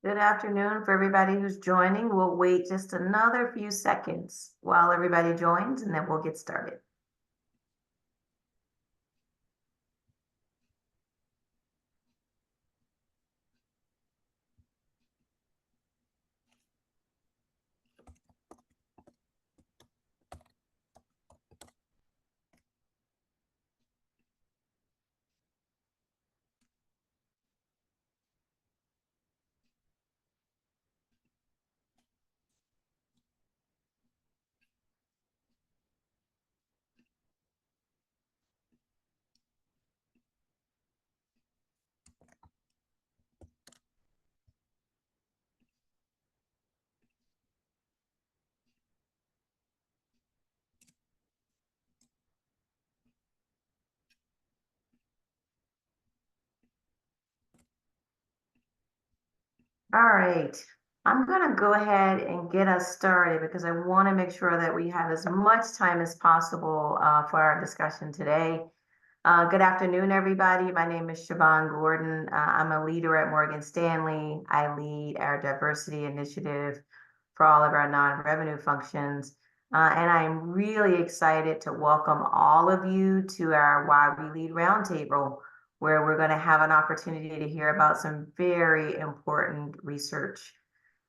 Good afternoon for everybody who's joining. We'll wait just another few seconds while everybody joins, and then we'll get started. All right, I'm gonna go ahead and get us started because I want to make sure that we have as much time as possible for our discussion today. Good afternoon, everybody. My name is Siobhan Gordon. I'm a leader at Morgan Stanley. I lead our diversity initiative for all of our non-revenue functions. And I'm really excited to welcome all of you to our Why We Lead Roundtable, where we're going to have an opportunity to hear about some very important research.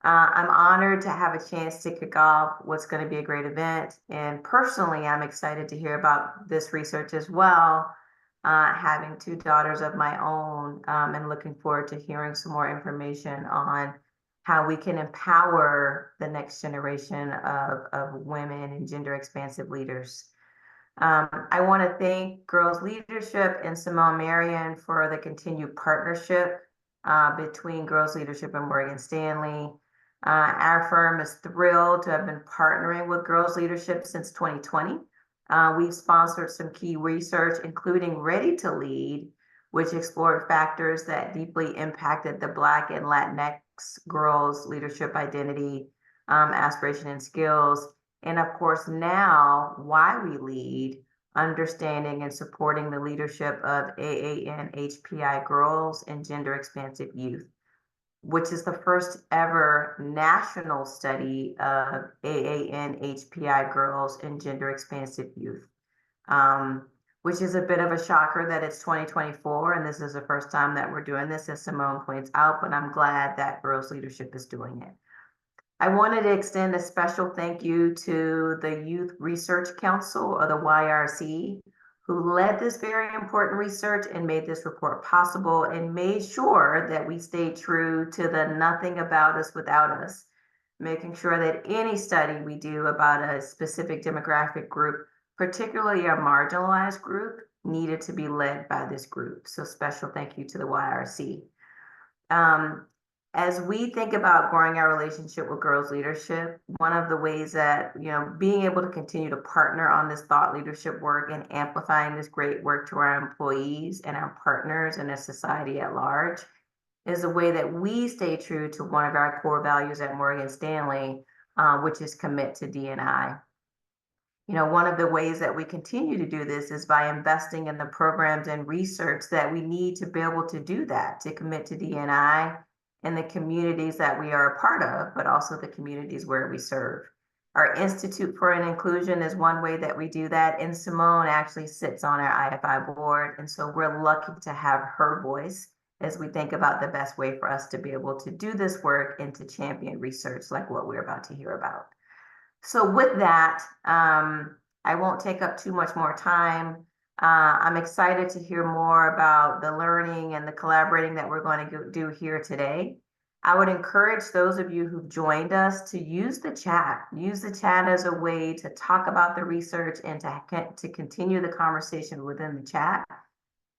I'm honored to have a chance to kick off what's going to be a great event. And personally, I'm excited to hear about this research as well, having two daughters of my own, and looking forward to hearing some more information on how we can empower the next generation of women and gender expansive leaders. I want to thank Girls Leadership and Simone Marion for the continued partnership between Girls Leadership and Morgan Stanley. Our firm is thrilled to have been partnering with Girls Leadership since 2020. We've sponsored some key research, including Ready to Lead, which explored factors that deeply impacted the Black and Latinx girls' leadership identity, aspiration, and skills. And of course, now, Why We Lead, understanding and supporting the leadership of AANHPI girls and gender expansive youth, which is the first ever national study of AANHPI girls and gender expansive youth, which is a bit of a shocker that it's 2024 and this is the first time that we're doing this, as Simone points out, but I'm glad that Girls Leadership is doing it. I wanted to extend a special thank you to the Youth Research Council, or the YRC, who led this very important research and made this report possible and made sure that we stayed true to the nothing about us without us, making sure that any study we do about a specific demographic group, particularly a marginalized group, needed to be led by this group. So special thank you to the YRC. As we think about growing our relationship with Girls Leadership, one of the ways that, being able to continue to partner on this thought leadership work and amplifying this great work to our employees and our partners and our society at large is a way that we stay true to one of our core values at Morgan Stanley, which is commit to D&I. One of the ways that we continue to do this is by investing in the programs and research that we need to be able to do that, to commit to D&I in the communities that we are a part of, but also the communities where we serve. Our Institute for Inclusion is one way that we do that, and Simone actually sits on our IFI board, and so we're lucky to have her voice as we think about the best way for us to be able to do this work and to champion research like what we're about to hear about. So with that, I won't take up too much more time. I'm excited to hear more about the learning and the collaborating that we're going to do here today. I would encourage those of you who've joined us to use the chat. Use the chat as a way to talk about the research and to continue the conversation within the chat.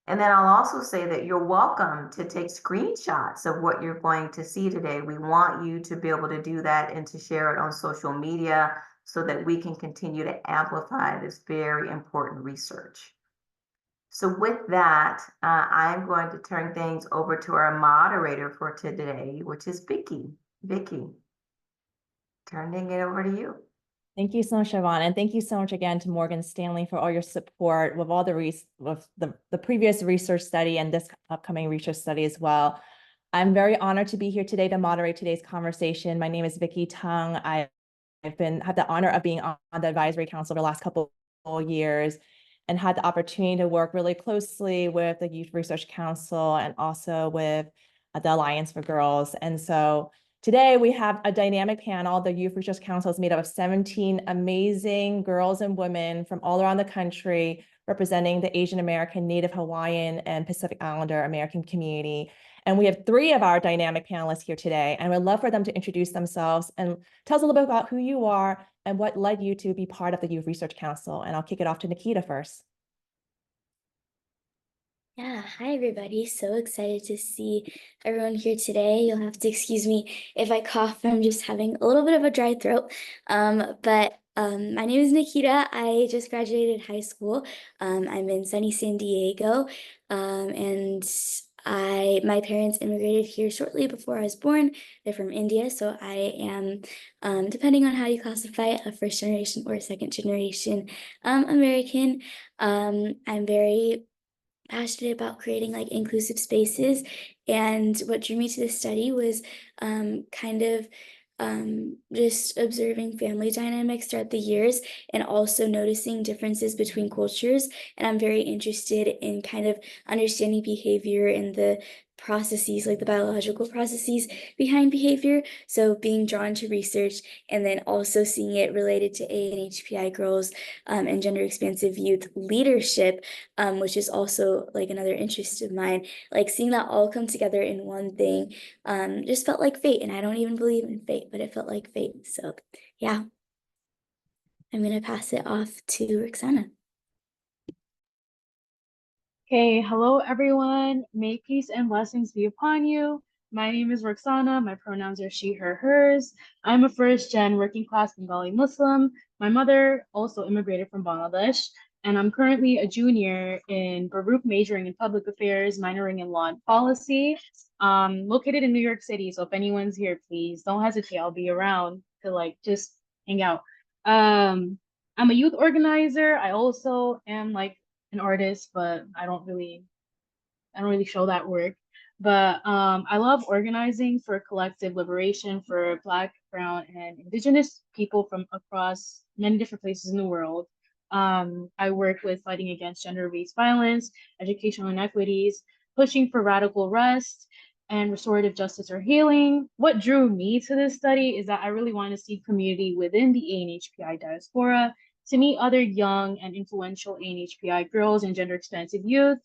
And then I'll also say that you're welcome to take screenshots of what you're going to see today. We want you to be able to do that and to share it on social media so that we can continue to amplify this very important research. So with that, I'm going to turn things over to our moderator for today, which is Vicki. Vicki, turning it over to you. Thank you so much, Siobhan, and thank you so much again to Morgan Stanley for all your support with all the previous research study and this upcoming research study as well. I'm very honored to be here today to moderate today's conversation. My name is Vicky Tung. I've had the honor of being on the advisory council the last couple of years and had the opportunity to work really closely with the Youth Research Council and also with the Alliance for Girls. And so today we have a dynamic panel. The Youth Research Council is made up of 17 amazing girls and women from all around the country representing the Asian American, Native Hawaiian, and Pacific Islander American community. And we have 3 of our dynamic panelists here today, and we'd love for them to introduce themselves and tell us a little bit about who you are and what led you to be part of the Youth Research Council. And I'll kick it off to Nikita first. Yeah, hi everybody. So excited to see everyone here today. You'll have to excuse me if I cough. I'm just having a little bit of a dry throat. My name is Nikita. I just graduated high school. I'm in sunny San Diego. And my parents immigrated here shortly before I was born. They're from India, so I am, depending on how you classify it, a first generation or a second generation American. I'm very passionate about creating like inclusive spaces, and what drew me to this study was kind of just observing family dynamics throughout the years and also noticing differences between cultures. And I'm very interested in kind of understanding behavior and the processes, like the biological processes behind behavior. So being drawn to research and then also seeing it related to AANHPI girls and gender-expansive youth leadership, which is also like another interest of mine. Like seeing that all come together in one thing just felt like fate. And I don't even believe in fate, but it felt like fate. So yeah, I'm gonna pass it off to Roxana. Okay, hello everyone. May peace and blessings be upon you. My name is Roxana. My pronouns are she, her, hers. I'm a first-gen working-class Bengali Muslim. My mother also immigrated from Bangladesh, and I'm currently a junior in Baruch, majoring in public affairs, minoring in law and policy. Located in New York City, so if anyone's here, please don't hesitate. I'll be around to like just hang out. I'm a youth organizer. I also am like an artist, but I don't really show that work. But I love organizing for collective liberation for Black, Brown, and Indigenous people from across many different places in the world. I work with fighting against gender-based violence, educational inequities, pushing for radical rest, and restorative justice or healing. What drew me to this study is that I really wanted to see community within the AANHPI diaspora, to meet other young and influential AANHPI girls and gender-expansive youth,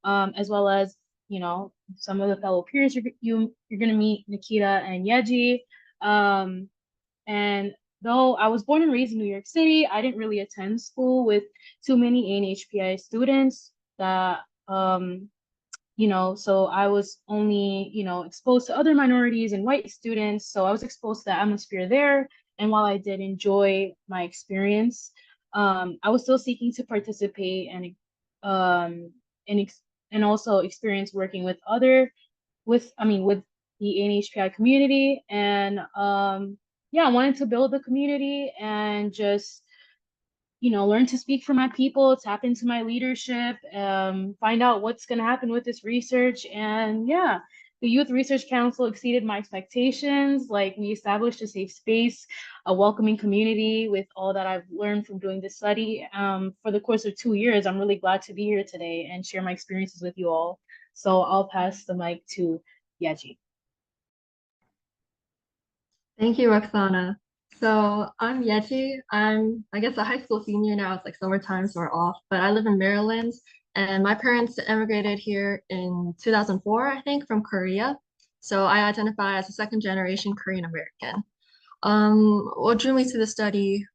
as well as, you know, some of the fellow peers you're going to meet, Nikita and Yeji. And though I was born and raised in New York City, I didn't really attend school with too many AANHPI students that, so I was only, exposed to other minorities and white students. So I was exposed to the atmosphere there. And while I did enjoy my experience, I was still seeking to participate and also experience working with with the AANHPI community. And yeah, I wanted to build the community and just learn to speak for my people, tap into my leadership, find out what's going to happen with this research. And yeah, the Youth Research Council exceeded my expectations. Like, we established a safe space, a welcoming community with all that I've learned from doing this study. For the course of 2 years, I'm really glad to be here today and share my experiences with you all. So I'll pass the mic to Yaji. Thank you, Roxana. So I'm Yechi. I'm, I guess, a high school senior now. It's like summertime, so we're off. But I live in Maryland, and my parents immigrated here in 2004, I think, from Korea. So I identify as a second generation Korean American. What drew me to the study?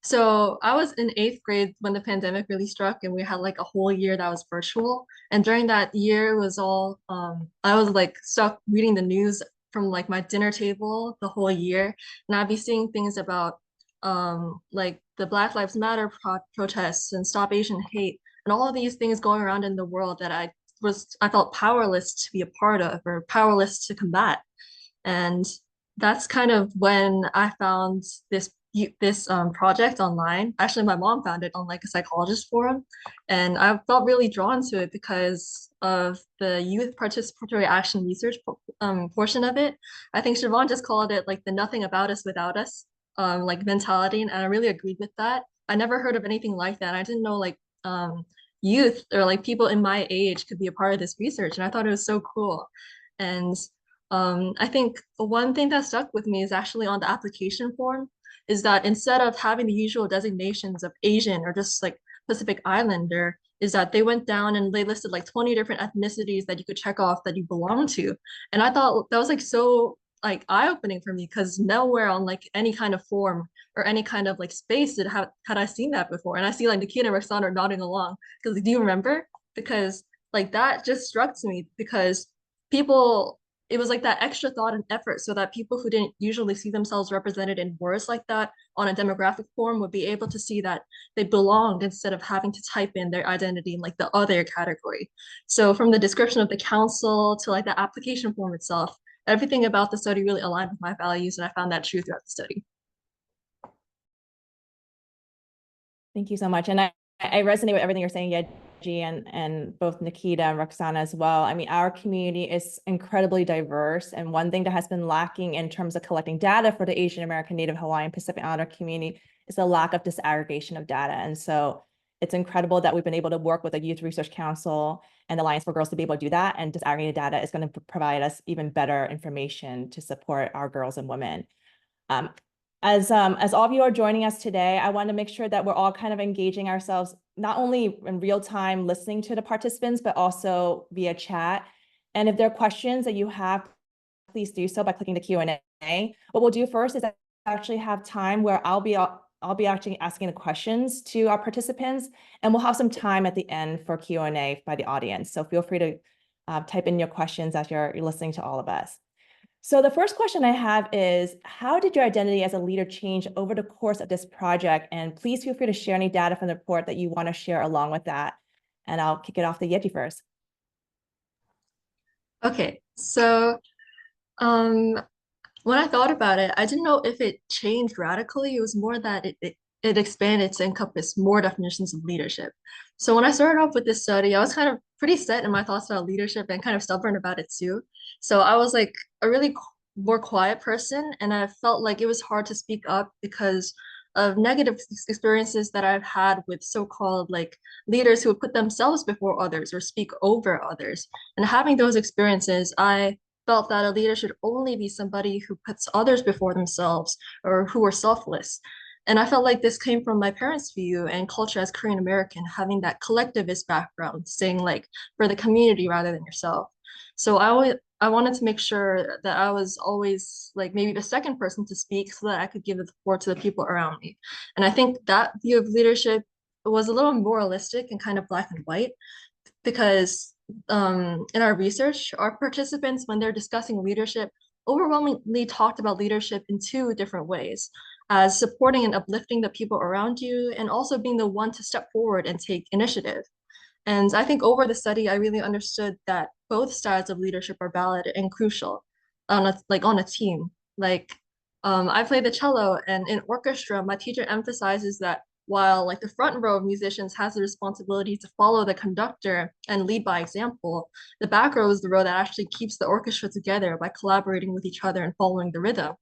So I was in 8th grade when the pandemic really struck, and we had like a whole year that was virtual. And during that year, it was all I was like stuck reading the news from like my dinner table the whole year, and I'd be seeing things about like the Black Lives Matter protests and Stop Asian Hate, and all of these things going around in the world that I felt powerless to be a part of or powerless to combat. And that's kind of when I found this this project online. Actually, my mom found it on like a psychologist forum, and I felt really drawn to it because of the youth participatory action research portion of it. I think Siobhan just called it like the nothing about us without us like mentality, and I really agreed with that. I never heard of anything like that. I didn't know like youth or like people in my age could be a part of this research, and I thought it was so cool. And I think one thing that stuck with me is actually on the application form, is that instead of having the usual designations of Asian or just like Pacific Islander, is that they went down and they listed like 20 different ethnicities that you could check off that you belong to. And I thought that was like so like eye-opening for me because nowhere on like any kind of form or any kind of like space had I seen that before. And I see like Nikita and Roxana nodding along because do you remember? Because like that just struck to me because people it was like that extra thought and effort so that people who didn't usually see themselves represented in words like that on a demographic form would be able to see that they belonged instead of having to type in their identity in like the other category. So from the description of the council to like the application form itself, everything about the study really aligned with my values, and I found that true throughout the study. Thank you so much. And I resonate with everything you're saying, Yeji, and both Nikita and Roxana as well. I mean, our community is incredibly diverse. And one thing that has been lacking in terms of collecting data for the Asian American, Native Hawaiian, Pacific Islander community is the lack of disaggregation of data. And so it's incredible that we've been able to work with the Youth Research Council and the Alliance for Girls to be able to do that. And disaggregated data is going to provide us even better information to support our girls and women. As all of you are joining us today, I want to make sure that we're all kind of engaging ourselves, not only in real time listening to the participants, but also via chat. And if there are questions that you have, please do so by clicking the Q&A. What we'll do first is actually have time where I'll be actually asking the questions to our participants, and we'll have some time at the end for Q&A by the audience. So feel free to type in your questions as you're listening to all of us. So the first question I have is, how did your identity as a leader change over the course of this project? And please feel free to share any data from the report that you want to share along with that. And I'll kick it off to Yeji first. Okay, so when I thought about it, I didn't know if it changed radically. It was more that it expanded to encompass more definitions of leadership. So when I started off with this study, I was kind of pretty set in my thoughts about leadership and kind of stubborn about it too. So I was like a really more quiet person, and I felt like it was hard to speak up because of negative experiences that I've had with so-called like leaders who would put themselves before others or speak over others. And having those experiences, I felt that a leader should only be somebody who puts others before themselves or who are selfless. And I felt like this came from my parents' view and culture as Korean American, having that collectivist background, saying like for the community rather than yourself. So I wanted to make sure that I was always like maybe the second person to speak so that I could give the support to the people around me. And I think that view of leadership was a little moralistic and kind of black and white because in our research, our participants, when they're discussing leadership, overwhelmingly talked about leadership in two different ways, as supporting and uplifting the people around you, and also being the one to step forward and take initiative. And I think over the study, I really understood that both styles of leadership are valid and crucial on a team. Like I play the cello, and in orchestra, my teacher emphasizes that while like the front row of musicians has the responsibility to follow the conductor and lead by example, the back row is the row that actually keeps the orchestra together by collaborating with each other and following the rhythm.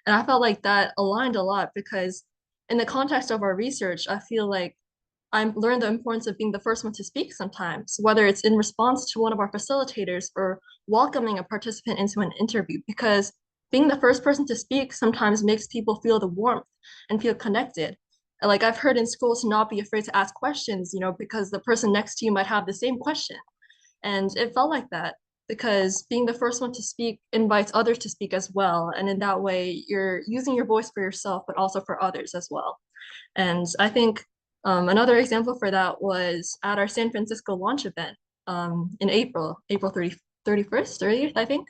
And I felt like that aligned a lot because in the context of our research, I feel like I learned the importance of being the first one to speak sometimes, whether it's in response to one of our facilitators or welcoming a participant into an interview, because being the first person to speak sometimes makes people feel the warmth and feel connected. Like I've heard in schools to not be afraid to ask questions, because the person next to you might have the same question. And it felt like that because being the first one to speak invites others to speak as well. And in that way, you're using your voice for yourself, but also for others as well. And I think another example for that was at our San Francisco launch event in April 31st, 30th, I think.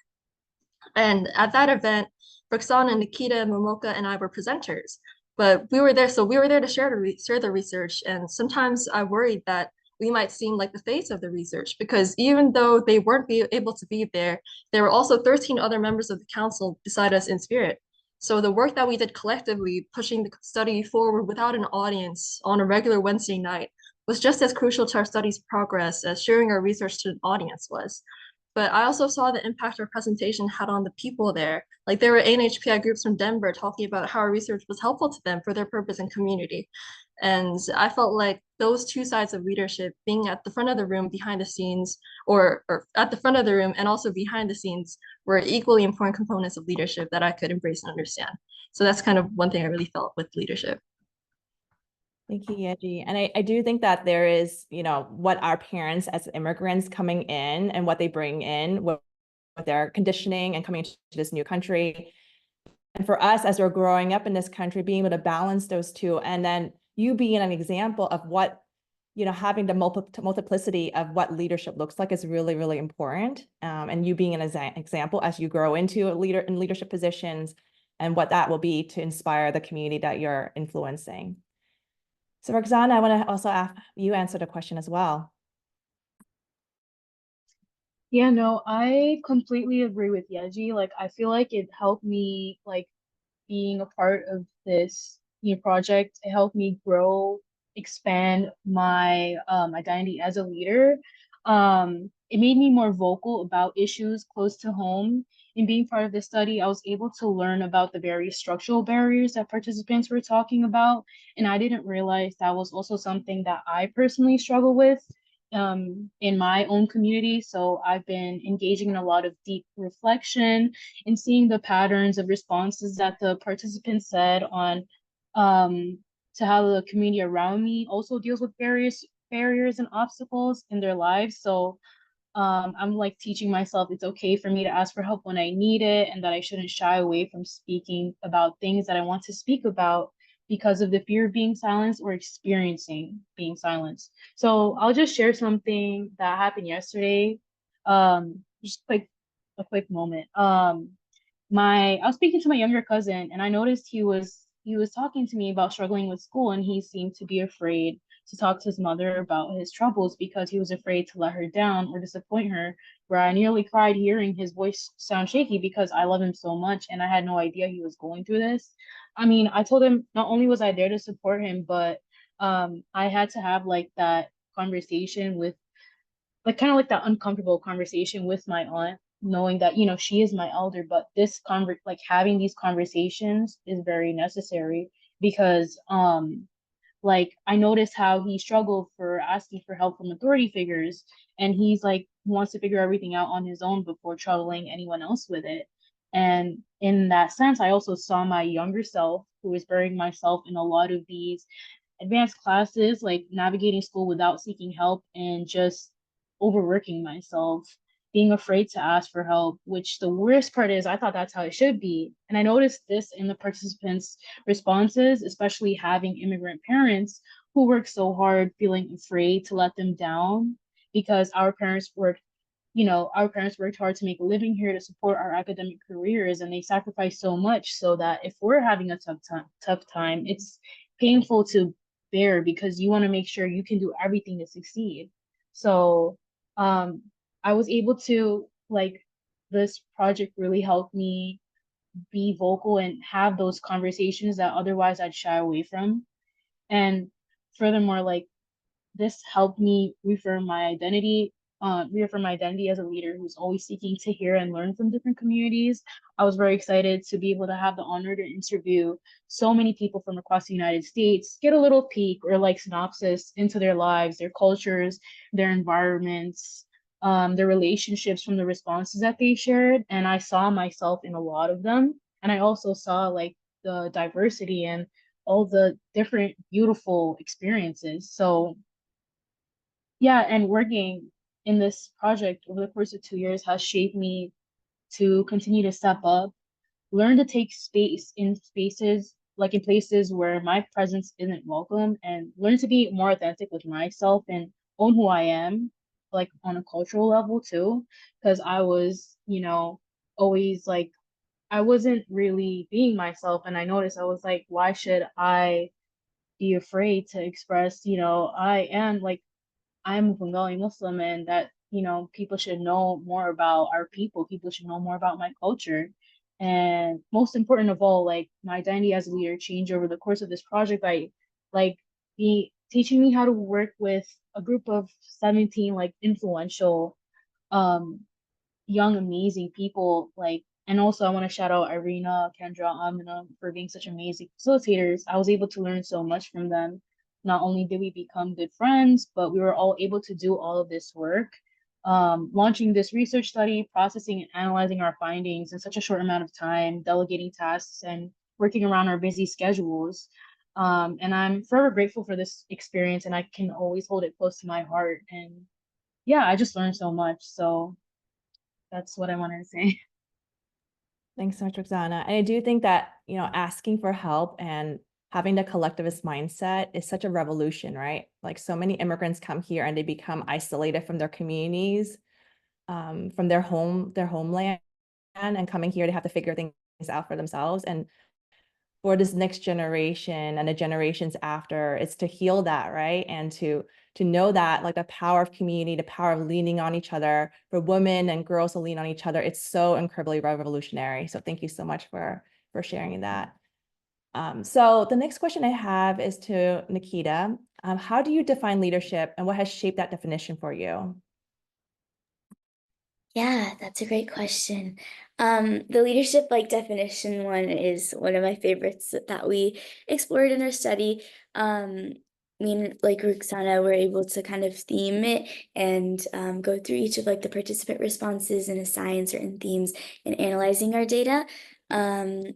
And at that event, Roxana, Nikita, Momoka, and I were presenters. But we were there to share the research. And sometimes I worried that we might seem like the face of the research because even though they weren't able to be there, there were also 13 other members of the council beside us in spirit. So the work that we did collectively, pushing the study forward without an audience on a regular Wednesday night, was just as crucial to our study's progress as sharing our research to an audience was. But I also saw the impact our presentation had on the people there. Like there were AANHPI groups from Denver talking about how our research was helpful to them for their purpose and community. And I felt like those two sides of leadership, being at the front of the room, behind the scenes, or at the front of the room and also behind the scenes, were equally important components of leadership that I could embrace and understand. So that's kind of one thing I really felt with leadership. Thank you, Yeji. And I do think that there is, what our parents as immigrants coming in and what they bring in with their conditioning and coming to this new country. And for us, as we're growing up in this country, being able to balance those two, and then you being an example of what, having the multiplicity of what leadership looks like is really, really important. And you being an example as you grow into a leader in leadership positions and what that will be to inspire the community that you're influencing. So Roxana, I want to also ask you answer the question as well. Yeah, no, I completely agree with Yeji. Like, I feel like it helped me, like, being a part of this new project. It helped me grow, expand my identity as a leader. It made me more vocal about issues close to home. In being part of the study, I was able to learn about the various structural barriers that participants were talking about. And I didn't realize that was also something that I personally struggle with in my own community. So I've been engaging in a lot of deep reflection and seeing the patterns of responses that the participants said on to how the community around me also deals with various barriers and obstacles in their lives. So I'm like teaching myself it's okay for me to ask for help when I need it, and that I shouldn't shy away from speaking about things that I want to speak about because of the fear of being silenced or experiencing being silenced. So I'll just share something that happened yesterday. Just like a quick moment. I was speaking to my younger cousin, and I noticed he was talking to me about struggling with school, and he seemed to be afraid to talk to his mother about his troubles because he was afraid to let her down or disappoint her, where I nearly cried hearing his voice sound shaky because I love him so much and I had no idea he was going through this. I mean, I told him not only was I there to support him, but I had to have like that conversation with like kind of like that uncomfortable conversation with my aunt, knowing that she is my elder, but like having these conversations is very necessary because like I noticed how he struggled for asking for help from authority figures, and he's like wants to figure everything out on his own before troubling anyone else with it. And in that sense, I also saw my younger self who was burying myself in a lot of these advanced classes, like navigating school without seeking help and just overworking myself, being afraid to ask for help, which the worst part is I thought that's how it should be. And I noticed this in the participants' responses, especially having immigrant parents who work so hard, feeling afraid to let them down because our parents worked hard to make a living here to support our academic careers, and they sacrificed so much so that if we're having a tough time, it's painful to bear because you want to make sure you can do everything to succeed. So um I was able to like this project really helped me be vocal and have those conversations that otherwise I'd shy away from. And furthermore, like this helped me reaffirm my identity as a leader who's always seeking to hear and learn from different communities. I was very excited to be able to have the honor to interview so many people from across the United States, get a little peek or like synopsis into their lives, their cultures, their environments, their relationships from the responses that they shared. And I saw myself in a lot of them. And I also saw like the diversity and all the different beautiful experiences. So yeah, and working in this project over the course of 2 years has shaped me to continue to step up, learn to take space in spaces, like in places where my presence isn't welcome, and learn to be more authentic with myself and own who I am, like on a cultural level too. Because I was, always like, I wasn't really being myself. And I noticed I was like, why should I be afraid to express, I'm a Bengali Muslim, and that, people should know more about our people. People should know more about my culture. And most important of all, like my identity as a leader changed over the course of this project by like teaching me how to work with a group of 17 like influential um young amazing people, like, and also I want to shout out Irina, Kendra, Amina for being such amazing facilitators. I was able to learn so much from them. Not only did we become good friends, but we were all able to do all of this work, launching this research study, processing and analyzing our findings in such a short amount of time, delegating tasks and working around our busy schedules. And I'm forever grateful for this experience, and I can always hold it close to my heart. And yeah, I just learned so much. So that's what I wanted to say. Thanks so much, Roxana. And I do think that, asking for help and having the collectivist mindset is such a revolution, right? Like so many immigrants come here and they become isolated from their communities, from their homeland, and coming here to have to figure things out for themselves. And for this next generation and the generations after, it's to heal that, right? And to know that like the power of community, the power of leaning on each other, for women and girls to lean on each other, it's so incredibly revolutionary. So thank you so much for sharing that. So the next question I have is to Nikita. How do you define leadership and what has shaped that definition for you? Yeah, that's a great question. The leadership like definition one is one of my favorites that we explored in our study. Me and like Roxana were able to kind of theme it and go through each of like the participant responses and assign certain themes in analyzing our data. And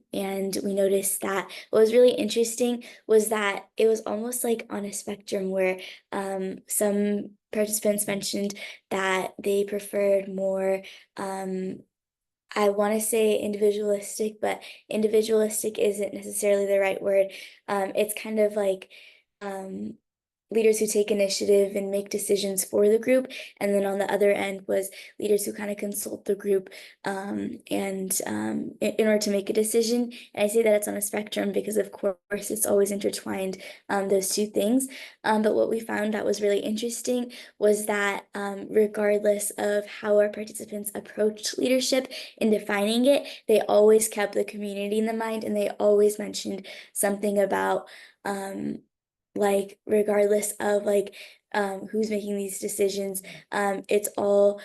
we noticed that what was really interesting was that it was almost like on a spectrum where some participants mentioned that they preferred more, I want to say individualistic, but individualistic isn't necessarily the right word. It's kind of like um, leaders who take initiative and make decisions for the group. And then on the other end was leaders who kind of consult the group in order to make a decision. And I say that it's on a spectrum because, of course, it's always intertwined, those two things. But what we found that was really interesting was that regardless of how our participants approached leadership in defining it, they always kept the community in the mind, and they always mentioned something about like regardless of like who's making these decisions, it's all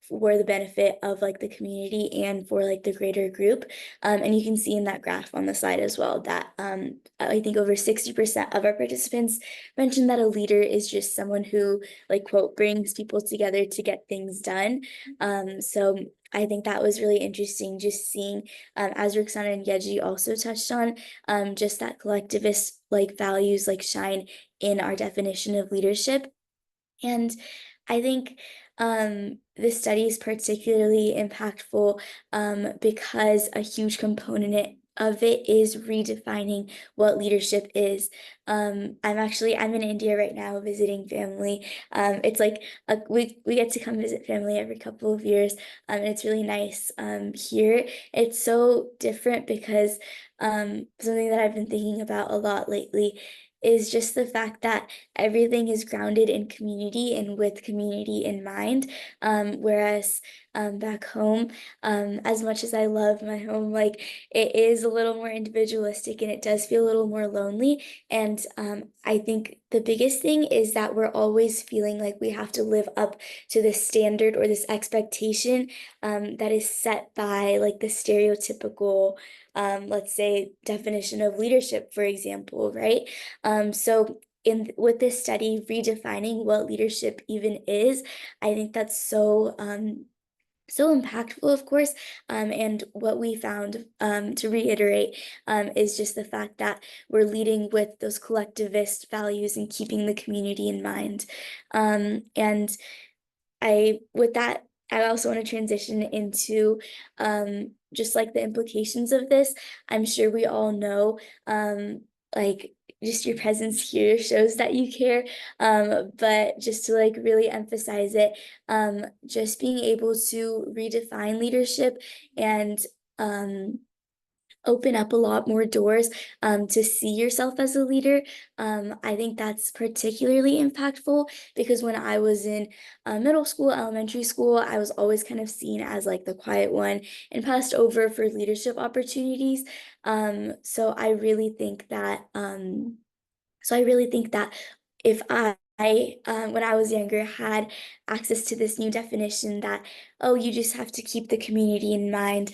for the benefit of like the community and for like the greater group. And you can see in that graph on the slide as well that I think over 60% of our participants mentioned that a leader is just someone who like quote brings people together to get things done. So I think that was really interesting, just seeing, as Roxana and Yeji also touched on, just that collectivist like values like shine in our definition of leadership. And I think this study is particularly impactful because a huge component of it is redefining what leadership is. I'm in India right now visiting family. It's like we get to come visit family every couple of years, and it's really nice here. It's so different because something that I've been thinking about a lot lately is just the fact that everything is grounded in community and with community in mind. Whereas back home, as much as I love my home, like it is a little more individualistic and it does feel a little more lonely. And I think the biggest thing is that we're always feeling like we have to live up to this standard or this expectation that is set by like the stereotypical, let's say, definition of leadership, for example, right? So with this study redefining what leadership even is, I think that's so so impactful, of course. And what we found, to reiterate, is just the fact that we're leading with those collectivist values and keeping the community in mind. And with that, I also want to transition into just like the implications of this. I'm sure we all know, like just your presence here shows that you care. But just to like really emphasize it, just being able to redefine leadership and open up a lot more doors to see yourself as a leader. I think that's particularly impactful because when I was in middle school, elementary school, I was always kind of seen as like the quiet one and passed over for leadership opportunities. So I really think that if when I was younger, had access to this new definition that, oh, you just have to keep the community in mind,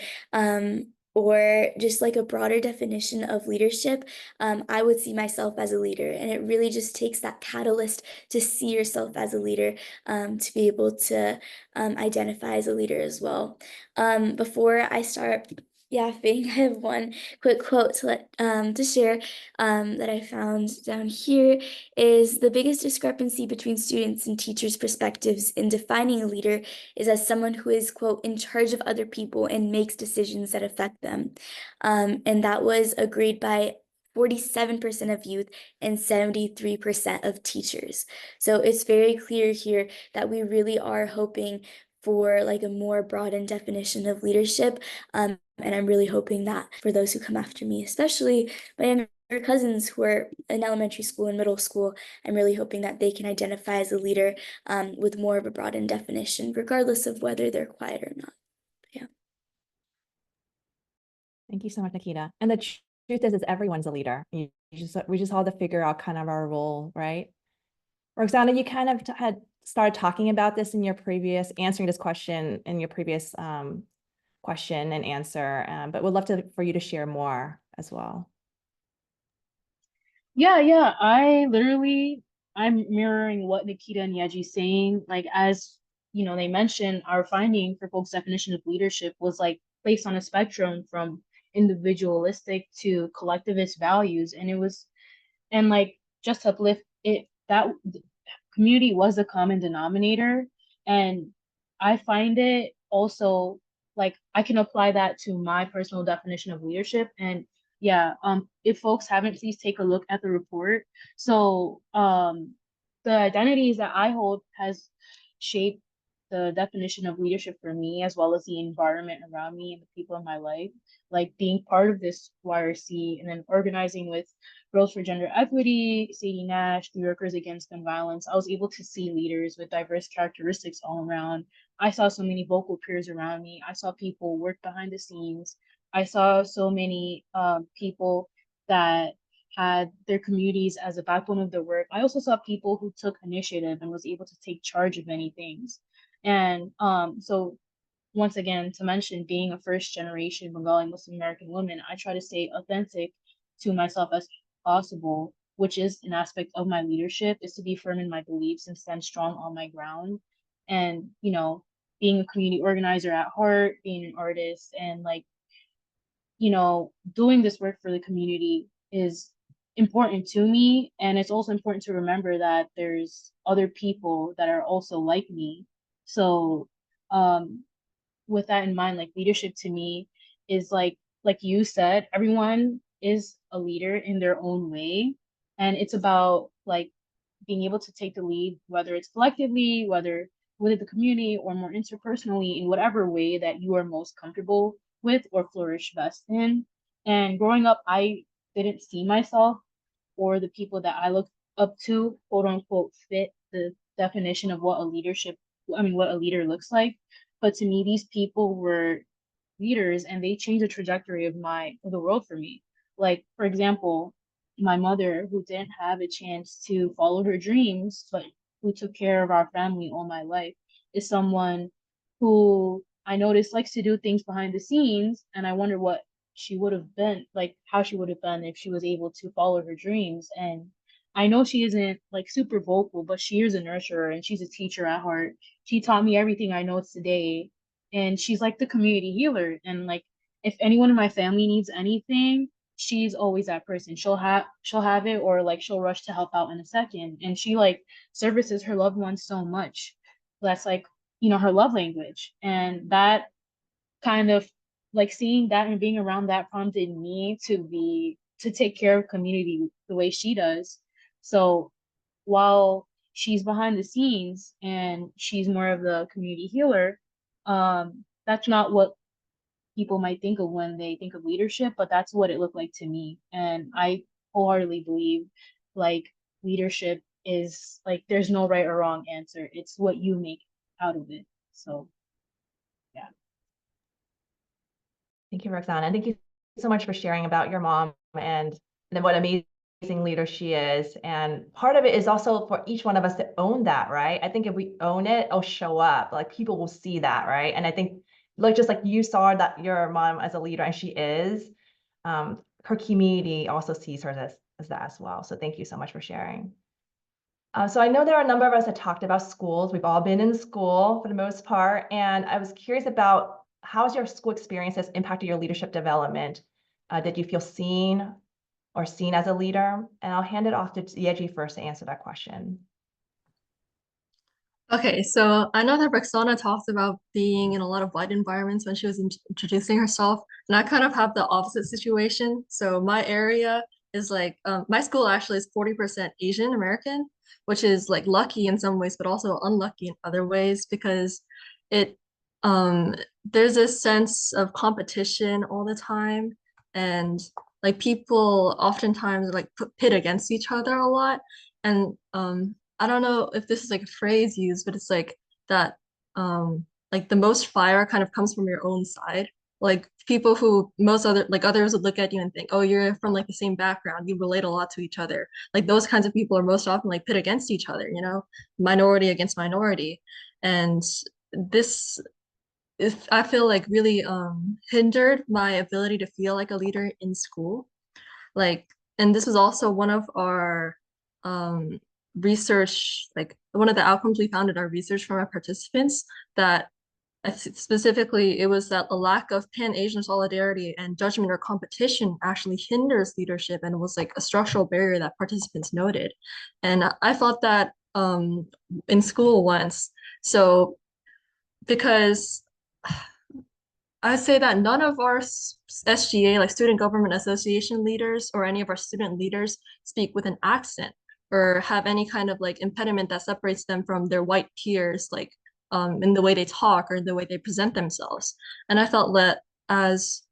or just like a broader definition of leadership, I would see myself as a leader. And it really just takes that catalyst to see yourself as a leader, to be able to identify as a leader as well. Before I start yapping, I have one quick quote to share that I found down here is the biggest discrepancy between students and teachers' perspectives in defining a leader is as someone who is, quote, in charge of other people and makes decisions that affect them. And that was agreed by 47% of youth and 73% of teachers. So it's very clear here that we really are hoping for like a more broadened definition of leadership. And I'm really hoping that for those who come after me, especially my younger cousins who are in elementary school and middle school, I'm really hoping that they can identify as a leader with more of a broadened definition, regardless of whether they're quiet or not. Yeah. Thank you so much, Nikita. And the truth is everyone's a leader. We just all have to figure out kind of our role, right? Roxana, you kind of had started talking about this in your previous, answering this question in your previous question and answer, but would love for you to share more as well. Yeah, I'm mirroring what Nikita and Yeji's saying. Like, as you know, they mentioned our finding for folks' definition of leadership was like placed on a spectrum from individualistic to collectivist values. And like, just to uplift it, that community was a common denominator. And I find it also like I can apply that to my personal definition of leadership. And yeah, if folks haven't, please take a look at the report. So the identities that I hold has shaped the definition of leadership for me, as well as the environment around me and the people in my life. Like being part of this YRC and then organizing with Girls for Gender Equity, Sadie Nash, New Yorkers Against Gun Violence, I was able to see leaders with diverse characteristics all around. I saw so many vocal peers around me. I saw people work behind the scenes. I saw so many people that had their communities as a backbone of their work. I also saw people who took initiative and was able to take charge of many things. And so once again, to mention being a first generation Bengali Muslim American woman, I try to stay authentic to myself as possible, which is an aspect of my leadership, is to be firm in my beliefs and stand strong on my ground. And, you know, being a community organizer at heart, being an artist, and like, you know, doing this work for the community is important to me. And it's also important to remember that there's other people that are also like me. So, with that in mind, like leadership to me is like you said, everyone is a leader in their own way. And it's about like being able to take the lead, whether it's collectively, whether within the community or more interpersonally, in whatever way that you are most comfortable with or flourish best in. And growing up, I didn't see myself or the people that I looked up to, quote unquote, fit the definition of what a leader looks like. But to me, these people were leaders and they changed the trajectory of the world for me. Like, for example, my mother, who didn't have a chance to follow her dreams, but who took care of our family all my life, is someone who I noticed likes to do things behind the scenes. And I wonder what she would have been, like how she would have been if she was able to follow her dreams. And I know she isn't like super vocal, but she is a nurturer and she's a teacher at heart. She taught me everything I know today. And she's like the community healer. And like if anyone in my family needs anything, she's always that person. She'll have it, or like she'll rush to help out in a second. And she like services her loved ones so much. That's like, you know, her love language. And that kind of like seeing that and being around that prompted me to take care of community the way she does. So while she's behind the scenes and she's more of the community healer, that's not what people might think of when they think of leadership, but that's what it looked like to me. And I wholeheartedly believe like leadership is like there's no right or wrong answer. It's what you make out of it. So yeah. Thank you, Roxana. And thank you so much for sharing about your mom and what amazing leader she is. And part of it is also for each one of us to own that, right? I think if we own it, it'll show up. Like people will see that, right? And I think like just like you saw that your mom as a leader, and she is, her community also sees her as that as well. So thank you so much for sharing. So I know there are a number of us that talked about schools. We've all been in school for the most part. And I was curious about how has your school experience has impacted your leadership development? Did you feel seen or seen as a leader? And I'll hand it off to Yeji first to answer that question. Okay, so I know that Roxana talked about being in a lot of white environments when she was introducing herself, and I kind of have the opposite situation. So my area is like, my school actually is 40% Asian American, which is like lucky in some ways, but also unlucky in other ways because it, um, there's this sense of competition all the time, and like people oftentimes like pit against each other a lot, and I don't know if this is like a phrase used, but it's like the most fire kind of comes from your own side. Like people who most other like others would look at you and think, oh, you're from like the same background, you relate a lot to each other. Like those kinds of people are most often like pit against each other, you know, minority against minority. And this is I feel like really hindered my ability to feel like a leader in school. Like, and this was also one of our um, research, like one of the outcomes we found in our research from our participants that specifically it was that a lack of pan-Asian solidarity and judgment or competition actually hinders leadership and was like a structural barrier that participants noted. And I felt that in school once. So because I would say that none of our SGA, like Student Government Association leaders, or any of our student leaders speak with an accent or have any kind of like impediment that separates them from their white peers, like in the way they talk or the way they present themselves. And I felt that as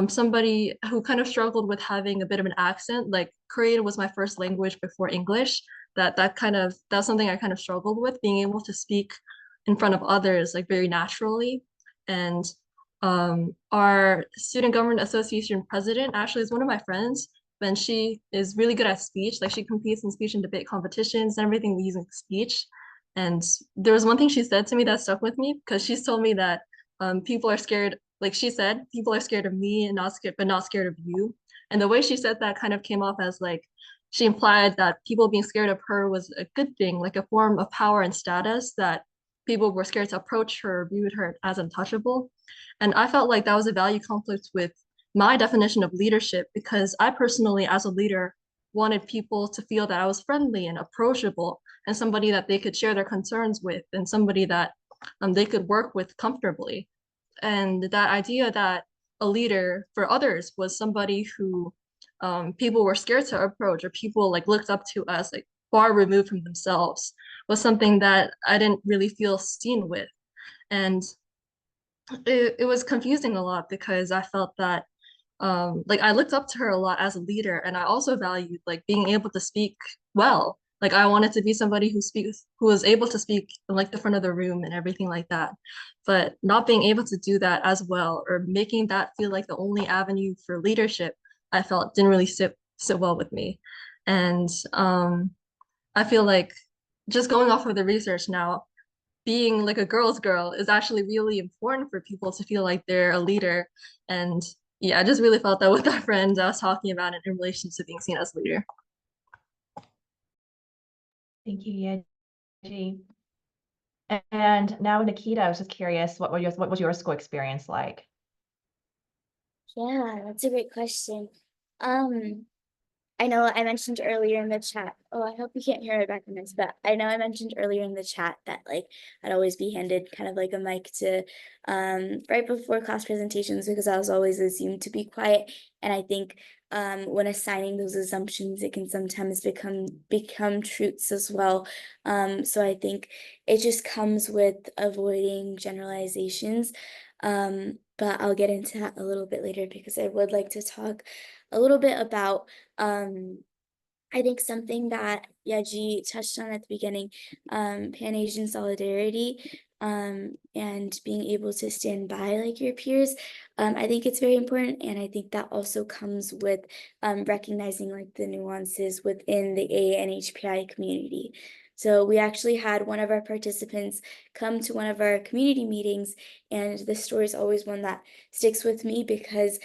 somebody who kind of struggled with having a bit of an accent, like Korean was my first language before English, that's something I kind of struggled with, being able to speak in front of others like very naturally. And our Student Government Association president actually is one of my friends, and she is really good at speech. Like she competes in speech and debate competitions and everything using speech. And there was one thing she said to me that stuck with me because she's told me that people are scared. Like she said, people are scared of me and not scared, but not scared of you. And the way she said that kind of came off as like she implied that people being scared of her was a good thing, like a form of power and status that people were scared to approach her, viewed her as untouchable. And I felt like that was a value conflict with my definition of leadership because I personally, as a leader, wanted people to feel that I was friendly and approachable and somebody that they could share their concerns with and somebody that they could work with comfortably. And that idea that a leader for others was somebody who people were scared to approach or people like looked up to us like far removed from themselves was something that I didn't really feel seen with. And it was confusing a lot because I felt that like I looked up to her a lot as a leader and I also valued like being able to speak well. Like I wanted to be somebody who was able to speak in like the front of the room and everything like that. But not being able to do that as well or making that feel like the only avenue for leadership, I felt didn't really sit well with me. And I feel like just going off of the research now, being like a girl's girl is actually really important for people to feel like they're a leader. And yeah, I just really felt that with our friends I was talking about it in relation to being seen as a leader. Thank you, Yeji. And now, Nikita, I was just curious, what was your school experience like? Yeah, that's a great question. I know I mentioned earlier in the chat. Oh, I hope you can't hear my background noise, but I know I mentioned earlier in the chat that like I'd always be handed kind of like a mic to right before class presentations because I was always assumed to be quiet. And I think when assigning those assumptions, it can sometimes become truths as well. So I think it just comes with avoiding generalizations. but I'll get into that a little bit later because I would like to talk a little bit about I think something that Yaji touched on at the beginning, Pan-Asian solidarity, and being able to stand by like your peers. I think it's very important, and I think that also comes with recognizing like the nuances within the AANHPI community. So we actually had one of our participants come to one of our community meetings, and this story is always one that sticks with me because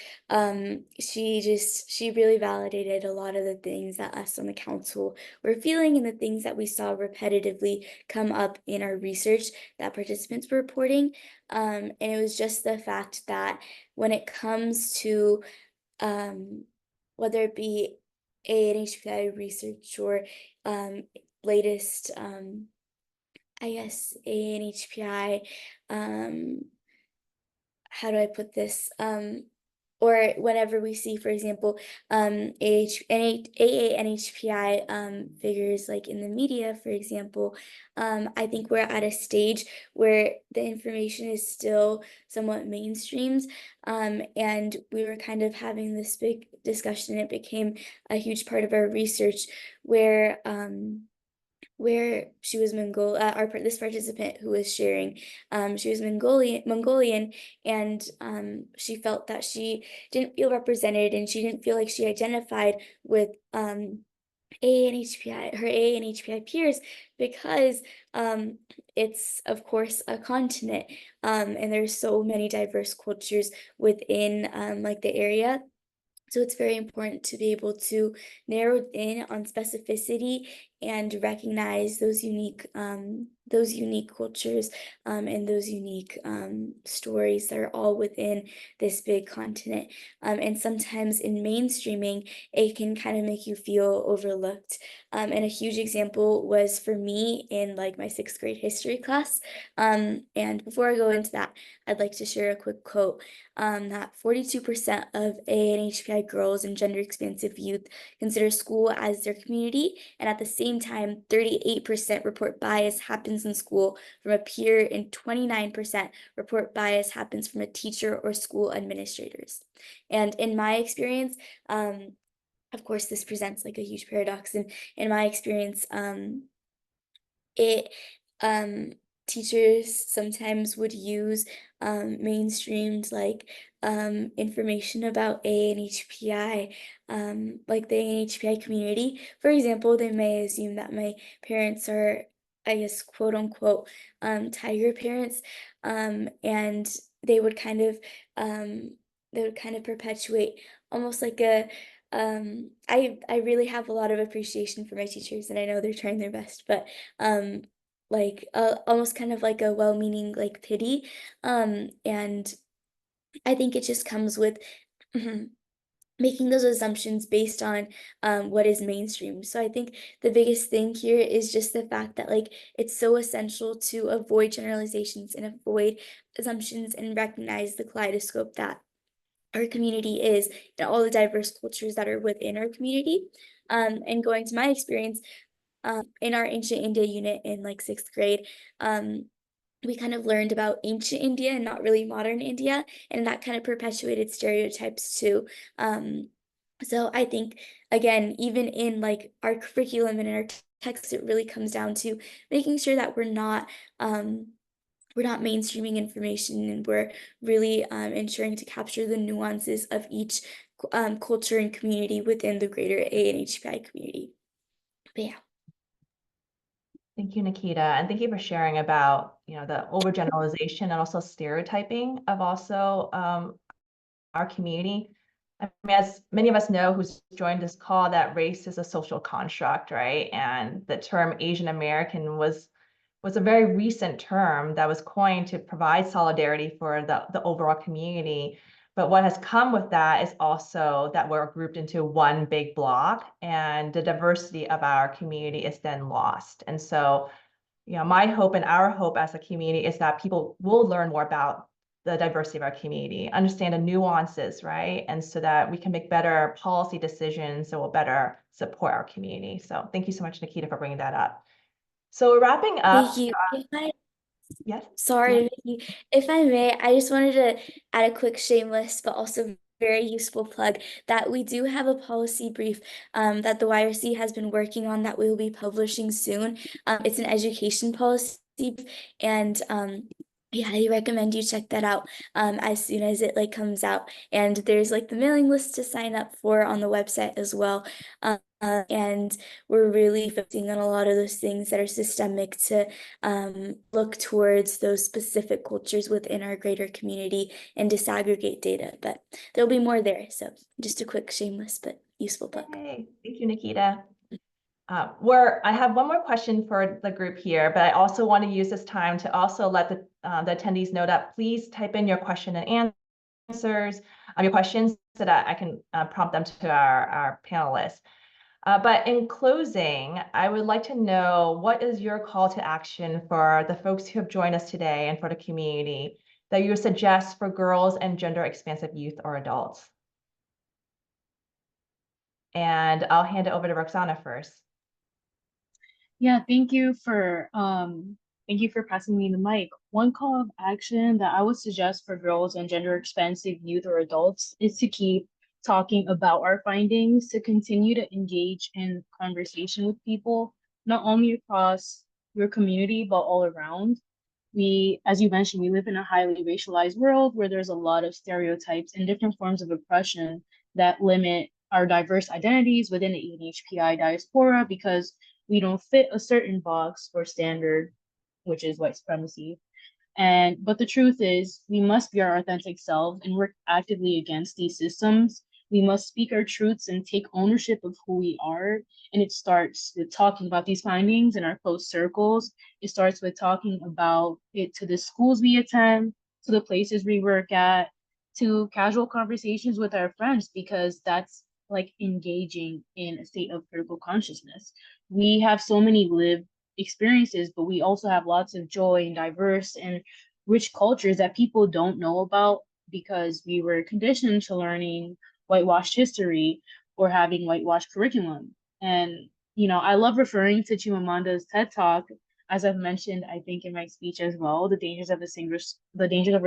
she really validated a lot of the things that us on the council were feeling and the things that we saw repetitively come up in our research that participants were reporting. And it was just the fact that when it comes to whether it be ANHPI research or latest I guess ANHPI how do I put this? Or whenever we see, for example, AANHPI figures like in the media, for example, I think we're at a stage where the information is still somewhat mainstreamed. And we were kind of having this big discussion. It became a huge part of our research where she was this participant who was sharing, she was Mongolian, and she felt that she didn't feel represented and she didn't feel like she identified with AANHPI, her AANHPI peers, because it's of course a continent, and there's so many diverse cultures within like the area. So it's very important to be able to narrow in on specificity and recognize those unique cultures and those unique stories that are all within this big continent. And sometimes in mainstreaming, it can kind of make you feel overlooked. And a huge example was for me in like my 6th grade history class. And before I go into that, I'd like to share a quick quote that 42% of AANHPI girls and gender-expansive youth consider school as their community, and at the same time, 38% report bias happens in school from a peer, and 29% report bias happens from a teacher or school administrators. And in my experience, of course, this presents like a huge paradox, and in my experience, it teachers sometimes would use mainstreamed like information about AANHPI, like the AANHPI community. For example, they may assume that my parents are, I guess, quote unquote, tiger parents, and they would kind of perpetuate almost like a I really have a lot of appreciation for my teachers, and I know they're trying their best, but like almost kind of like a well-meaning like pity, and I think it just comes with making those assumptions based on what is mainstream. So I think the biggest thing here is just the fact that like it's so essential to avoid generalizations and avoid assumptions and recognize the kaleidoscope that our community is and all the diverse cultures that are within our community. And going to my experience in our ancient India unit in like 6th grade, we kind of learned about ancient India and not really modern India, and that kind of perpetuated stereotypes too. So I think again, even in like our curriculum and in our text, it really comes down to making sure that we're not mainstreaming information, and we're really ensuring to capture the nuances of each culture and community within the greater AANHPI community. But yeah. Thank you, Nikita, and thank you for sharing about the overgeneralization and also stereotyping of also our community. I mean, as many of us know who's joined this call, that race is a social construct, right? And the term Asian American was a very recent term that was coined to provide solidarity for the overall community. But what has come with that is also that we're grouped into one big block, and the diversity of our community is then lost. And so, my hope and our hope as a community is that people will learn more about the diversity of our community, understand the nuances, right? And so that we can make better policy decisions that will better support our community. So thank you so much, Nikita, for bringing that up. So we're wrapping up. Thank you. Yes. Sorry, Vicky. If I may, I just wanted to add a quick shameless but also very useful plug that we do have a policy brief that the YRC has been working on that we will be publishing soon. It's an education policy brief, and yeah, I recommend you check that out as soon as it like comes out. And there's like the mailing list to sign up for on the website as well. And we're really focusing on a lot of those things that are systemic to look towards those specific cultures within our greater community and disaggregate data. But there'll be more there. So just a quick shameless but useful plug. Hey, thank you, Nikita. I have one more question for the group here, but I also want to use this time to also let the attendees know that please type in your question and answers, your questions, so that I can prompt them to our panelists. But in closing, I would like to know, what is your call to action for the folks who have joined us today and for the community that you would suggest for girls and gender-expansive youth or adults? And I'll hand it over to Roxana first. Yeah, thank you for passing me the mic. One call of action that I would suggest for girls and gender expansive youth or adults is to keep talking about our findings, to continue to engage in conversation with people, not only across your community, but all around. As you mentioned, we live in a highly racialized world where there's a lot of stereotypes and different forms of oppression that limit our diverse identities within the AANHPI diaspora because we don't fit a certain box or standard, which is white supremacy. But the truth is, we must be our authentic selves and work actively against these systems. We must speak our truths and take ownership of who we are. And it starts with talking about these findings in our close circles. It starts with talking about it to the schools we attend, to the places we work at, to casual conversations with our friends, because that's like engaging in a state of critical consciousness. We have so many lived experiences, but we also have lots of joy and diverse and rich cultures that people don't know about because we were conditioned to learning whitewashed history or having whitewashed curriculum. And, I love referring to Chimamanda's TED Talk, as I've mentioned, I think in my speech as well, the dangers of a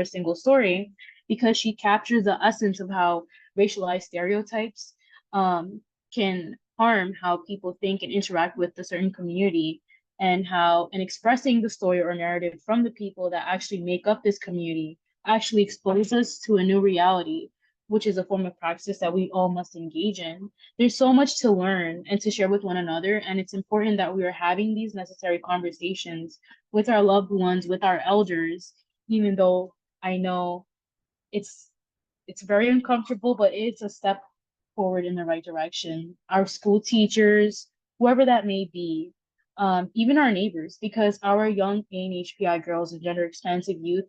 single story, because she captures the essence of how racialized stereotypes can harm how people think and interact with a certain community, and expressing the story or narrative from the people that actually make up this community actually exposes us to a new reality, which is a form of practice that we all must engage in. There's so much to learn and to share with one another, and it's important that we are having these necessary conversations with our loved ones, with our elders, even though I know it's very uncomfortable, but it's a step forward in the right direction. Our school teachers, whoever that may be, even our neighbors, because our young AANHPI girls and gender expansive youth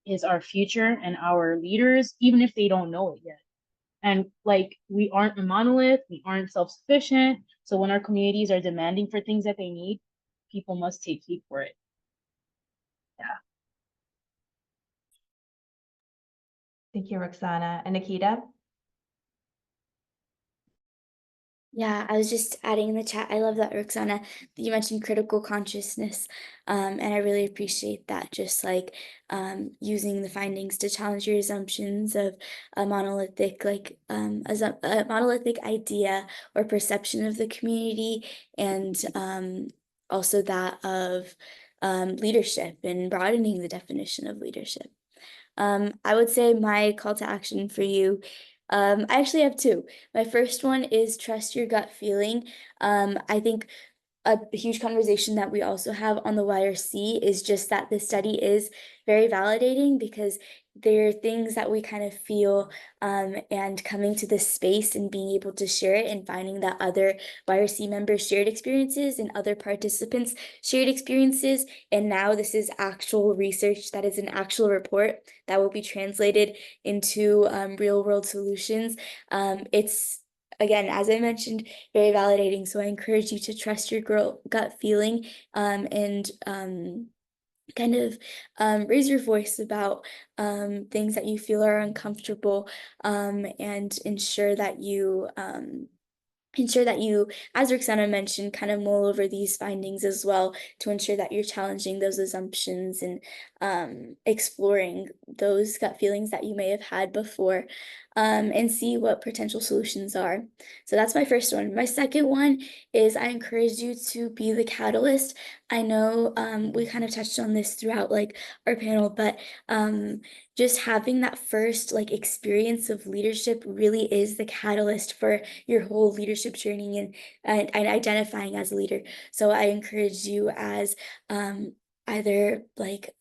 is our future and our leaders, even if they don't know it yet. And like, we aren't a monolith, we aren't self-sufficient. So when our communities are demanding for things that they need, people must take heed for it. Yeah. Thank you, Roxana. And Nikita? Yeah, I was just adding in the chat. I love that, Roxana, that you mentioned critical consciousness. And I really appreciate that. Just like using the findings to challenge your assumptions of a monolithic, a monolithic idea or perception of the community, and also that of leadership and broadening the definition of leadership. I would say my call to action for you, I actually have two. My first one is trust your gut feeling. I think a huge conversation that we also have on the YRC is just that the study is very validating, because there are things that we kind of feel, and coming to this space and being able to share it and finding that other YRC members shared experiences and other participants shared experiences. And now this is actual research that is an actual report that will be translated into real world solutions. It's, again, as I mentioned, very validating. So I encourage you to trust your gut feeling, and kind of raise your voice about things that you feel are uncomfortable, and ensure that you ensure that you, as Roxana mentioned, kind of mull over these findings as well to ensure that you're challenging those assumptions and exploring those gut feelings that you may have had before, and see what potential solutions are. So that's my first one. My second one is I encourage you to be the catalyst. I know we kind of touched on this throughout like our panel, but just having that first like experience of leadership really is the catalyst for your whole leadership journey and identifying as a leader. So I encourage you as either like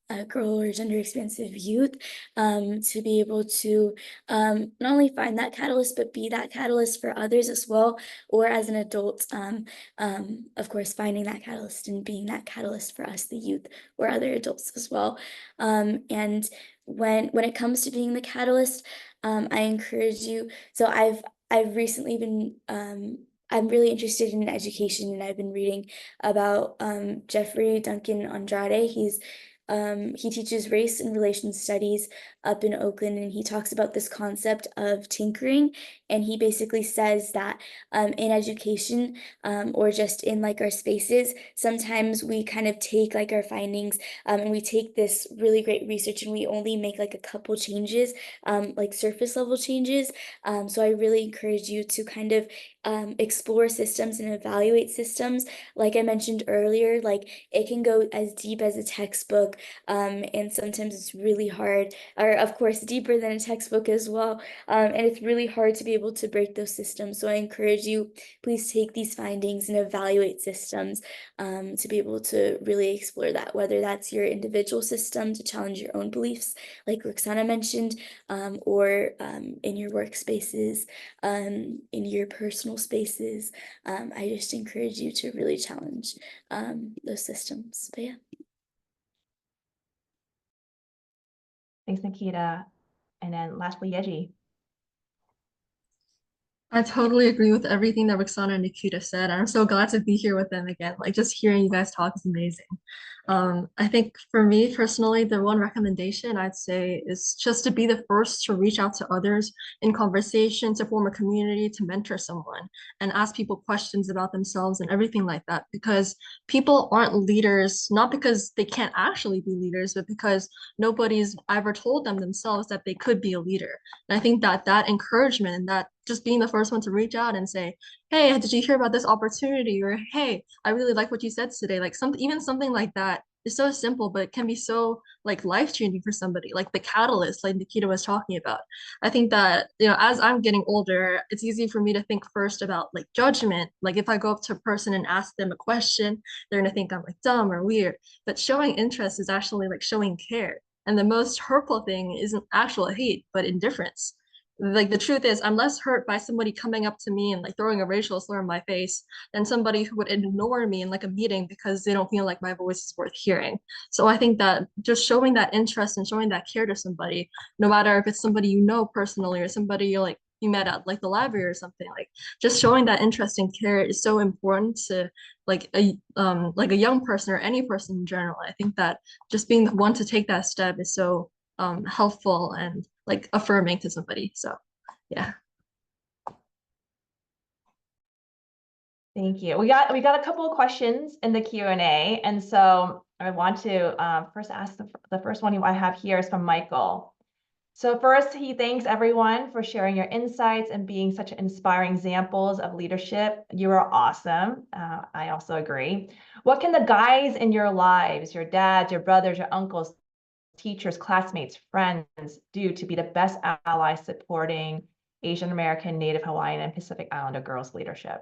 a girl or gender expansive youth to be able to not only find that catalyst but be that catalyst for others as well, or as an adult of course finding that catalyst and being that catalyst for us the youth or other adults as well. And when it comes to being the catalyst, I encourage you. So I've recently been I'm really interested in education, and I've been reading about Jeffrey Duncan Andrade. He teaches race and relations studies up in Oakland, and he talks about this concept of tinkering. And he basically says that in education, or just in like our spaces, sometimes we kind of take like our findings and we take this really great research and we only make like a couple changes, like surface level changes. So I really encourage you to kind of explore systems and evaluate systems. Like I mentioned earlier, like it can go as deep as a textbook, and sometimes it's really hard, or of course deeper than a textbook as well, and it's really hard to be able to break those systems. So I encourage you, please take these findings and evaluate systems to be able to really explore that, whether that's your individual system to challenge your own beliefs, like Roxana mentioned, or in your workspaces, in your personal spaces. I just encourage you to really challenge those systems. But yeah. Thanks, Nikita. And then lastly, Yeji. I totally agree with everything that Roxana and Nikita said. I'm so glad to be here with them again. Like just hearing you guys talk is amazing. I think for me personally, the one recommendation I'd say is just to be the first to reach out to others in conversation, to form a community, to mentor someone, and ask people questions about themselves and everything like that. Because people aren't leaders, not because they can't actually be leaders, but because nobody's ever told them themselves that they could be a leader. And I think that that encouragement and that just being the first one to reach out and say, hey, did you hear about this opportunity? Or hey, I really like what you said today. Like even something like that is so simple, but it can be so like life-changing for somebody, like the catalyst, like Nikita was talking about. I think that, as I'm getting older, it's easy for me to think first about like judgment. Like if I go up to a person and ask them a question, they're gonna think I'm like dumb or weird. But showing interest is actually like showing care. And the most hurtful thing isn't actual hate, but indifference. Like the truth is, I'm less hurt by somebody coming up to me and like throwing a racial slur in my face than somebody who would ignore me in like a meeting because they don't feel like my voice is worth hearing. So I think that just showing that interest and showing that care to somebody, no matter if it's somebody you know personally or somebody you met at like the library or something, like just showing that interest and care is so important to like a young person or any person in general. I think that just being the one to take that step is so helpful and like affirming to somebody. So yeah. Thank you. We got a couple of questions in the Q&A, and so I want to first ask the first one I have here is from Michael. So first, he thanks everyone for sharing your insights and being such inspiring examples of leadership. You are awesome. I also agree. What can the guys in your lives, your dads, your brothers, your uncles, teachers, classmates, friends do to be the best allies supporting Asian American, Native Hawaiian, and Pacific Islander girls' leadership?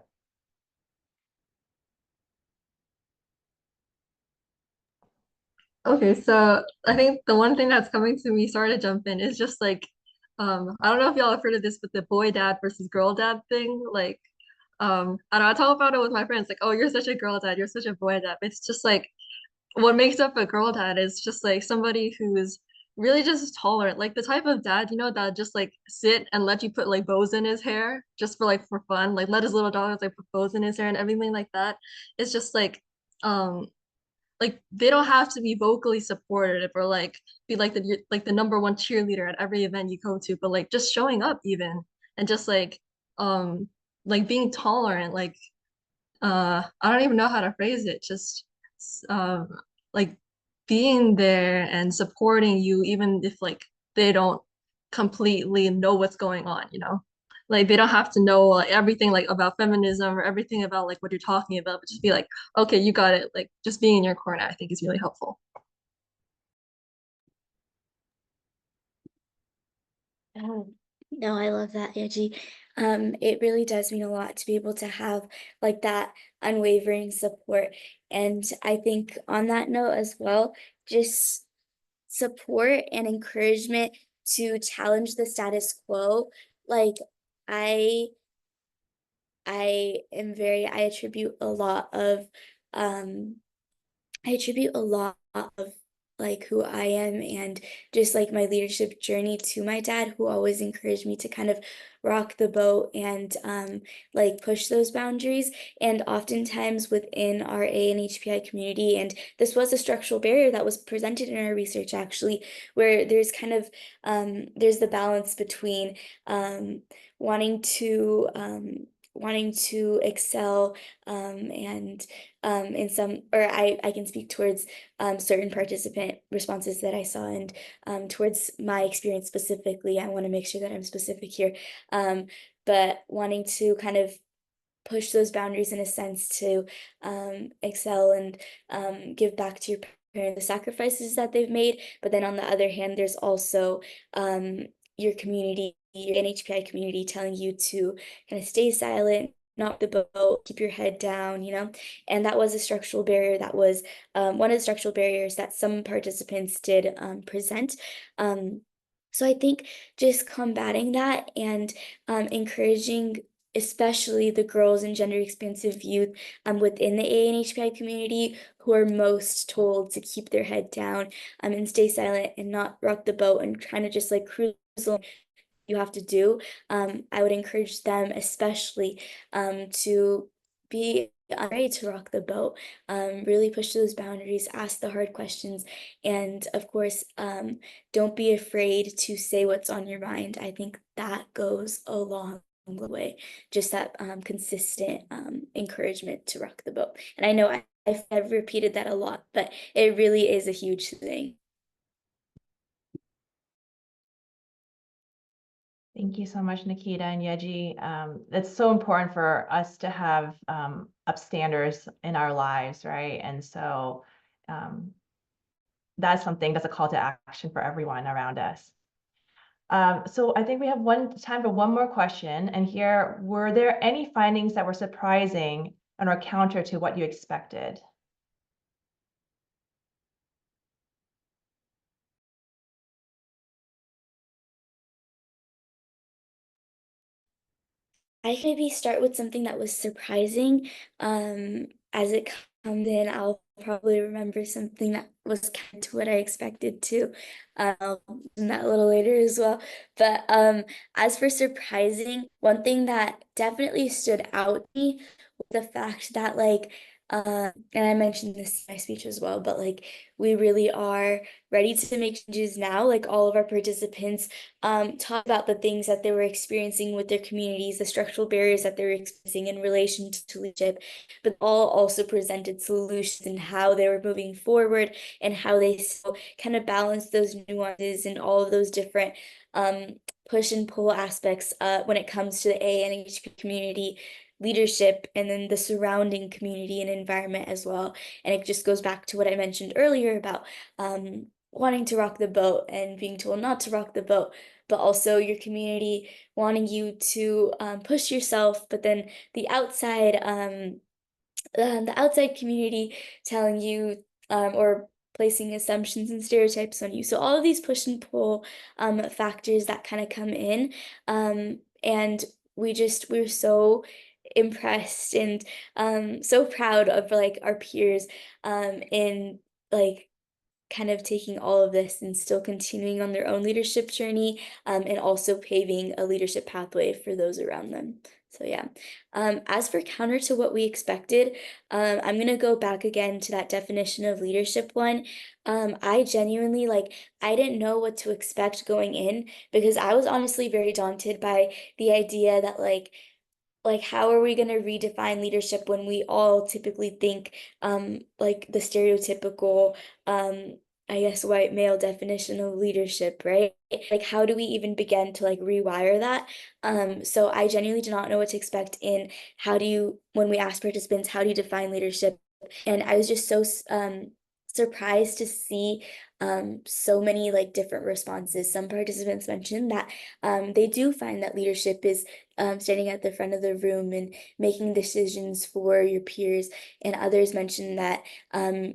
Okay, so I think the one thing that's coming to me, sorry to jump in, is just like, I don't know if y'all have heard of this, but the boy dad versus girl dad thing. Like, I don't know, I talk about it with my friends, like, oh, you're such a girl dad, you're such a boy dad. It's just like, what makes up a girl dad is just like somebody who's really just tolerant, like the type of dad, that just like sit and let you put like bows in his hair just for fun, like let his little daughters like put bows in his hair and everything like that. It's just um, like they don't have to be vocally supportive or like be like the number one cheerleader at every event you go to, but like just showing up even and just um like being tolerant, like I don't even know how to phrase it, just um like being there and supporting you even if like they don't completely know what's going on, you know? Like they don't have to know like everything like about feminism or everything about like what you're talking about, but just be like, okay, you got it. Like just being in your corner, I think is really helpful. No, I love that, Angie. It really does mean a lot to be able to have like that unwavering support. And I think on that note as well, just support and encouragement to challenge the status quo. Like I I attribute a lot of um I attribute a lot of like who I am and just like my leadership journey to my dad, who always encouraged me to kind of rock the boat and like push those boundaries. And oftentimes within our AANHPI community, and this was a structural barrier that was presented in our research actually, where there's kind of there's the balance between um, wanting to wanting to excel and in some, or I can speak towards certain participant responses that I saw, and towards my experience specifically, I want to make sure that I'm specific here, but wanting to kind of push those boundaries in a sense to excel and give back to your parents the sacrifices that they've made. But then on the other hand, there's also your community, your NHPI community telling you to kind of stay silent, not the boat, keep your head down, you know? And that was a structural barrier that was one of the structural barriers that some participants did present. So I think just combating that and encouraging especially the girls and gender expansive youth within the AANHPI community who are most told to keep their head down and stay silent and not rock the boat and trying to just like cruise along you have to do. I would encourage them especially to be afraid to rock the boat, really push those boundaries, ask the hard questions, and of course, don't be afraid to say what's on your mind. I think that goes a long way, just that consistent encouragement to rock the boat. And I know I've repeated that a lot, but it really is a huge thing. Thank you so much, Nikita and Yeji. It's so important for us to have upstanders in our lives, right? And so that's something that's a call to action for everyone around us. So I think we have time for one more question. And here, were there any findings that were surprising and or counter to what you expected? I can maybe start with something that was surprising. As it comes in, I'll probably remember something that was kind of to what I expected to. I'll mention that a little later as well. But as for surprising, one thing that definitely stood out to me was the fact that like and I mentioned this in my speech as well, but like we really are ready to make changes now. Like all of our participants talk about the things that they were experiencing with their communities, the structural barriers that they were experiencing in relation to leadership, but all also presented solutions and how they were moving forward and how they so kind of balance those nuances and all of those different push and pull aspects when it comes to the AANHP community leadership and then the surrounding community and environment as well. And it just goes back to what I mentioned earlier about wanting to rock the boat and being told not to rock the boat, but also your community wanting you to push yourself, but then the outside community telling you or placing assumptions and stereotypes on you. So all of these push and pull factors that kind of come in, and we're so impressed and so proud of like our peers in like kind of taking all of this and still continuing on their own leadership journey and also paving a leadership pathway for those around them. So yeah, as for counter to what we expected, I'm gonna go back again to that definition of leadership one. I genuinely like, I didn't know what to expect going in because I was honestly very daunted by the idea that like like how are we going to redefine leadership when we all typically think like the stereotypical I guess white male definition of leadership, right? Like how do we even begin to like rewire that? So I genuinely do not know what to expect in how do you, when we ask participants, how do you define leadership? And I was just so surprised to see so many like different responses. Some participants mentioned that they do find that leadership is standing at the front of the room and making decisions for your peers. And others mentioned that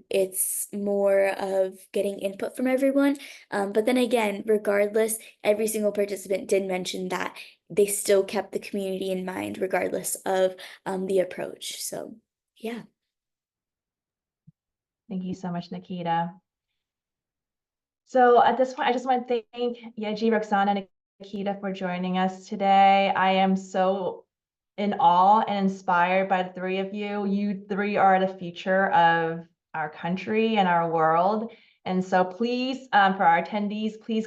it's more of getting input from everyone. But then again, regardless, every single participant did mention that they still kept the community in mind, regardless of the approach. So, yeah. Thank you so much, Nikita. So at this point, I just want to thank Yeji, Roxana, and Nikita for joining us today. I am so in awe and inspired by the three of you. You three are the future of our country and our world. And so please, for our attendees, please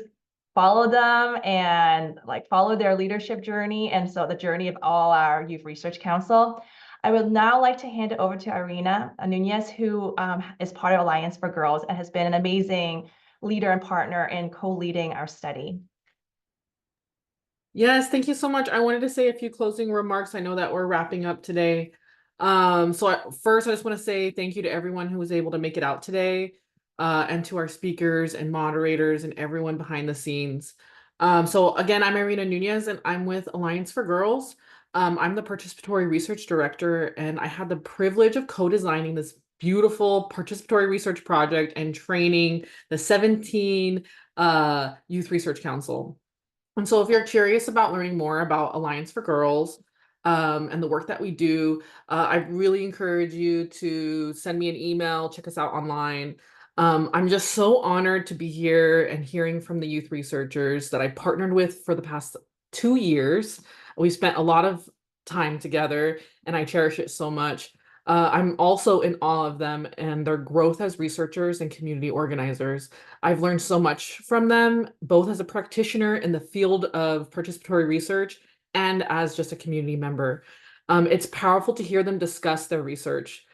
follow them and like follow their leadership journey. And so the journey of all our Youth Research Council. I would now like to hand it over to Irina Nunez, who is part of Alliance for Girls and has been an amazing leader and partner in co-leading our study. Yes, thank you so much. I wanted to say a few closing remarks. I know that we're wrapping up today. First, I just want to say thank you to everyone who was able to make it out today, and to our speakers and moderators and everyone behind the scenes. So again, I'm Irina Nunez and I'm with Alliance for Girls. I'm the Participatory Research Director, and I had the privilege of co-designing this beautiful participatory research project and training the 17 Youth Research Council. And so if you're curious about learning more about Alliance for Girls and the work that we do, I really encourage you to send me an email, check us out online. I'm just so honored to be here and hearing from the youth researchers that I partnered with for the past 2 years. We spent a lot of time together and I cherish it so much. I'm also in awe of them and their growth as researchers and community organizers. I've learned so much from them, both as a practitioner in the field of participatory research and as just a community member. It's powerful to hear them discuss their research.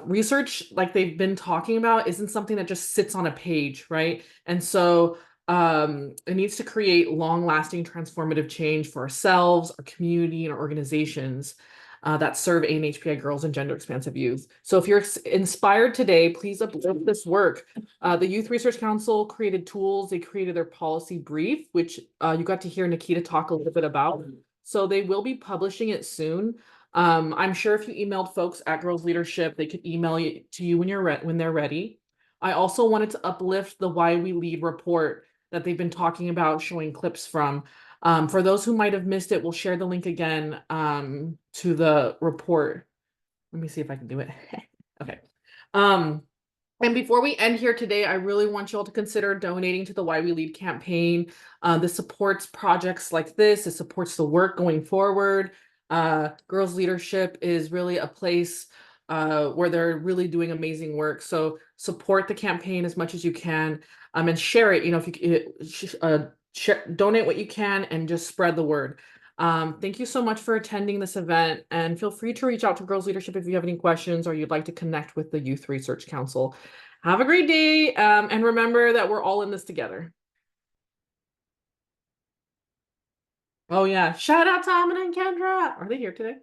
Research, like they've been talking about, isn't something that just sits on a page, right? And so it needs to create long-lasting transformative change for ourselves, our community, and our organizations that serve AANHPI girls and gender-expansive youth. So if you're inspired today, please uplift this work. The Youth Research Council created tools. They created their policy brief, which you got to hear Nikita talk a little bit about. So they will be publishing it soon. I'm sure if you emailed folks at Girls Leadership, they could email it to you when they're ready. I also wanted to uplift the Why We Lead report that they've been talking about, showing clips from. For those who might have missed it, we'll share the link again to the report. Let me see if I can do it. Okay. And before we end here today, I really want you all to consider donating to the Why We Lead campaign. This supports projects like this. It supports the work going forward. Girls Leadership is really a place where they're really doing amazing work. So support the campaign as much as you can, and share it. You know, if you donate what you can and just spread the word. Thank you so much for attending this event, and feel free to reach out to Girls Leadership if you have any questions or you'd like to connect with the Youth Research Council. Have a great day, and remember that we're all in this together. Oh yeah, shout out to Amina and Kendra. Are they here today?